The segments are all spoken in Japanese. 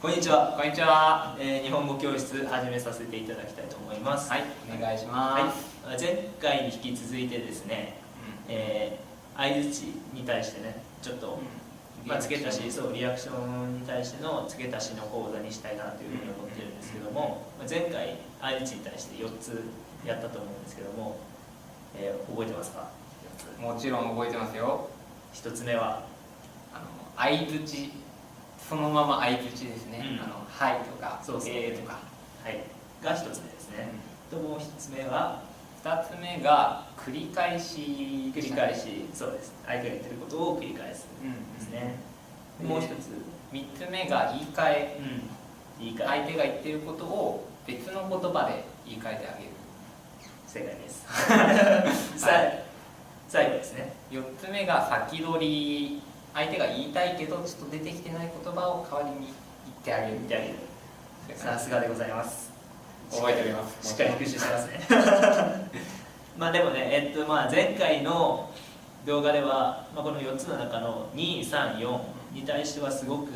こんにちは。こんにちは。日本語教室始めさせていただきたいと思います。はい、お願いします。前回に引き続いてですね、相づちに対してね、ちょっと、付け足し、リアクションに対しての付け足しの講座にしたいなというふうに思ってるんですけども、前回相づちに対して4つやったと思うんですけども、覚えてますか？もちろん覚えてますよ。1つ目は相づち、そのまま相づちですね。はいとか、とか、はいが1つ目ですね。ともう1つ目は2つ目が繰り返し、そうです。相手が言ってることを繰り返すですね。もう1つ、3つ目が言い換え、相手が言ってることを別の言葉で言い換えてあげる。正解です。最後ですね。4つ目が先取り、相手が言いたいけどちょっと出てきてない言葉を代わりに言ってあげる。さすがでございます。覚えております。しっかり復習してますね。でもね、前回の動画では、この4つの中の2、3、4に対してはすごく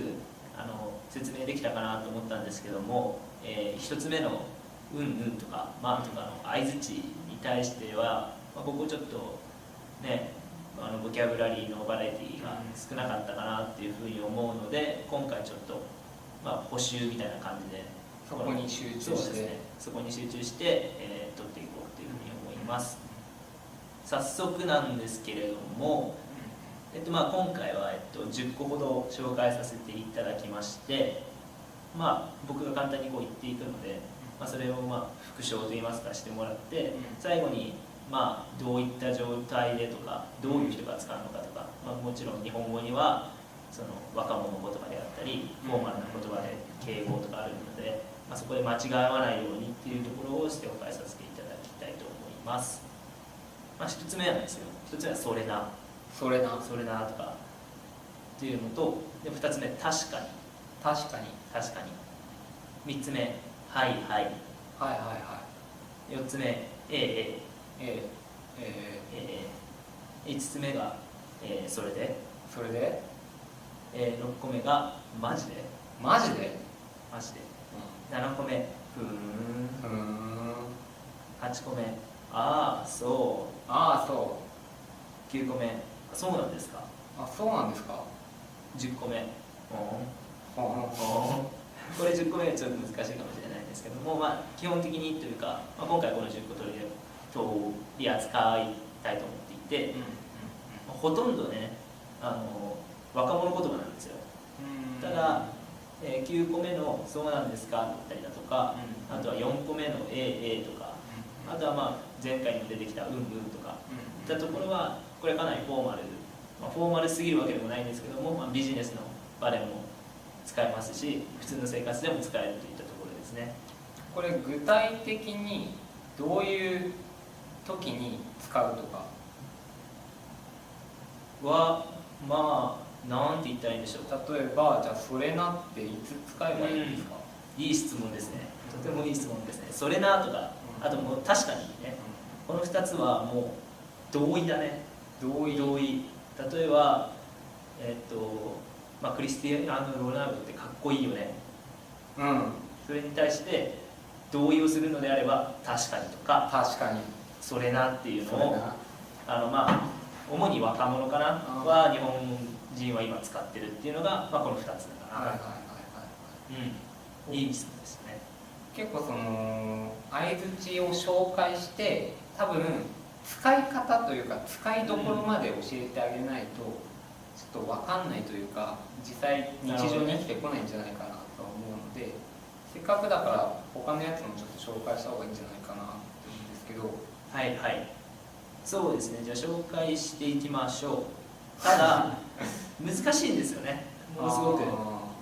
説明できたかなと思ったんですけども、1つ目のうんうんとかまあとかの相づちに対しては、ここちょっとね、ボキャブラリーのバラエティが少なかったかなっていうふうに思うので、今回ちょっと、補習みたいな感じでそこに集中して、取っていこうというふうに思います。早速なんですけれども、今回は、10個ほど紹介させていただきまして、僕が簡単にこう言っていくので、それを復唱といいますかしてもらって、最後にどういった状態でとかどういう人が使うのかとか、もちろん日本語にはその若者言葉であったりフォーマルな言葉で敬語とかあるので、そこで間違わないようにっていうところを紹介させていただきたいと思います。1つ目はですよ、1つ目はそれなとかっていうのと、で2つ目確かに、3つ目はい4つ目5つ目が、それで、6個目がマジで、7個目ふーん、8個目ああそう9個目そうなんですか、10個目これ10個目はちょっと難しいかもしれないんですけども、基本的にというか、今回この10個取り扱いたいと思っていて、ほとんどね若者言葉なんですよ。ただ、9個目の「そうなんですか」だったりだとか、あとは4個目の「とか、あとは前回にも出てきた「うんうん」とかいったところは、これかなりフォーマルすぎるわけでもないんですけども、ビジネスの場でも使えますし、普通の生活でも使えるといったところですね。これ具体的にどういう時に使うとかはなんて言ったらいいんでしょう。例えばじゃあそれなっていつ使えばいいんですか？いい質問ですね。とてもいい質問ですね。それなとか、あともう確かにね、この2つはもう同意だね。同意。例えばクリスティアーノ・ロナウドってかっこいいよね。それに対して同意をするのであれば確かにとかそれなっていうのを主に若者かなは日本人は今使ってるっていうのが、この2つだかな。いい質問ですね。結構その相づちを紹介して多分使い方というか使いどころまで教えてあげないとちょっと分かんないというか、実際日常に生きてこないんじゃないかなと思うので、せっかくだから他のやつもちょっと紹介した方がいいんじゃないかなと思うんですけど。そうですね。じゃあ紹介していきましょう。ただ難しいんですよね、ものすごく。本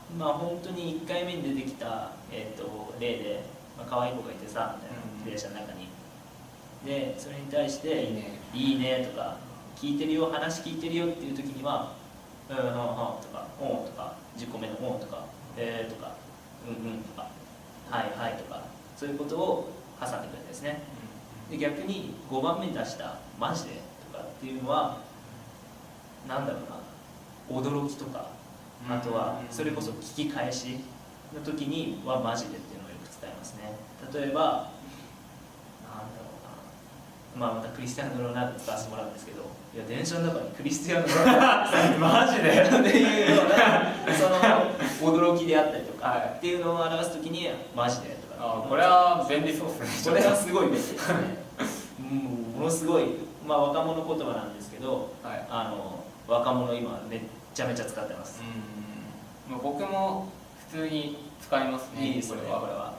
当に1回目に出てきた、例で、可愛い子がいてさみたいな、電車の中に。でそれに対して「いいね」とか「話聞いてるよ」っていう時には「うんうんうん」とか「おん」とか10個目の「おん」とか「とか「うんうん」とか「はいはい」とか、そういうことを挟んでくるんですね。で逆に5番目に出した「マジで」とかっていうのは驚きとか、あとはそれこそ聞き返しの時にはマジでっていうのをよく伝えますね。例えばなんだろうな、またクリスティアーノ・ロナウド使わせてもらうんですけど、いや電車の中にクリスティアーノ・ロナウドマジでっていうようなその驚きであったりとか、はいっていうのを表す時にマジでとか、これは便利そうですね。これはすごい便利ですねものすごい、若者言葉なんですけど、はい、若者今めっちゃめちゃ使ってます。僕も普通に使いますね。いいですね、これは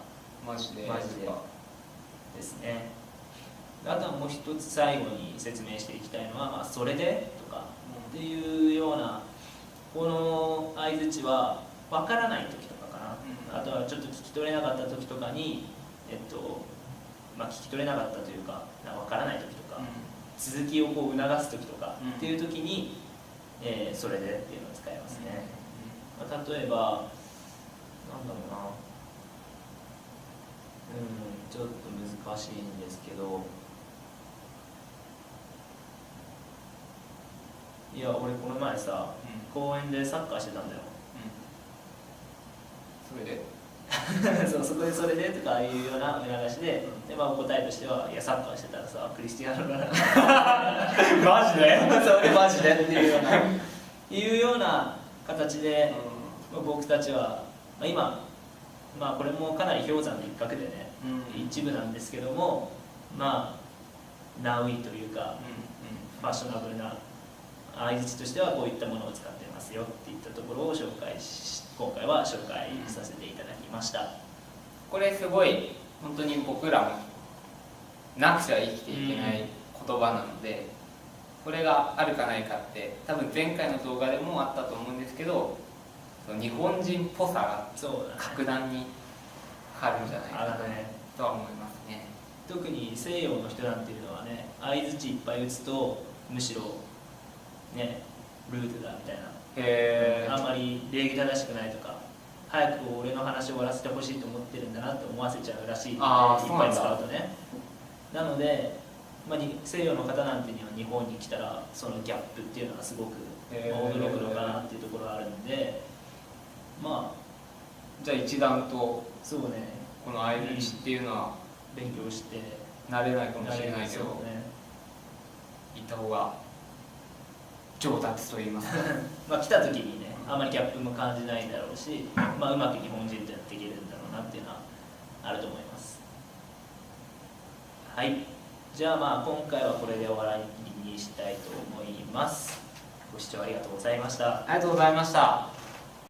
マジでマジでですね。あとはもう一つ最後に説明していきたいのは、それでとかっていうようなこの相槌は分からない時とかかな、あとはちょっと聞き取れなかった時とかに聞き取れなかったというか分からない時とか、続きをこう促す時とかっていう時に、それでっていうのを使いますね。例えばなんだろうな、ちょっと難しいんですけど、いや俺この前さ、公園でサッカーしてたんだよ。それでそこでそれでとかいうような促しで、答えとしては、いやサッカーしてたらさクリスティアーノ・ロナウドマジでそれマジでっていうような形で、僕たちは、今、これもかなり氷山の一角でね、一部なんですけども、ナウイというか、ファッショナブルな相槌としてはこういったものを使ってますよっていったところを今回は紹介させていただきました。これすごい本当に僕らもなくちゃ生きていけない言葉なので、これがあるかないかって多分前回の動画でもあったと思うんですけど、日本人っぽさが格段に変わるんじゃないかなとは思いますね。特に西洋の人なんていうのはね、相槌いっぱい打つとむしろねルートだみたいな、あんまり礼儀正しくないとか、早く俺の話を終わらせてほしいと思ってるんだなって思わせちゃうらしいので、いっぱい使うとね。なので、西洋の方なんていうのは日本に来たらそのギャップっていうのがすごく驚くのかなっていうところがあるんで、じゃあ一段とそうね、この相槌っていうのは勉強して慣れないかもしれないけど、行った方が上達と言いますか来た時にね、あまりギャップも感じないだろうし、うまく日本人とやっていけるんだろうなっていうのはあると思います。はい、じゃあ今回はこれで終わりにしたいと思います。ご視聴ありがとうございました。ありがとうございました。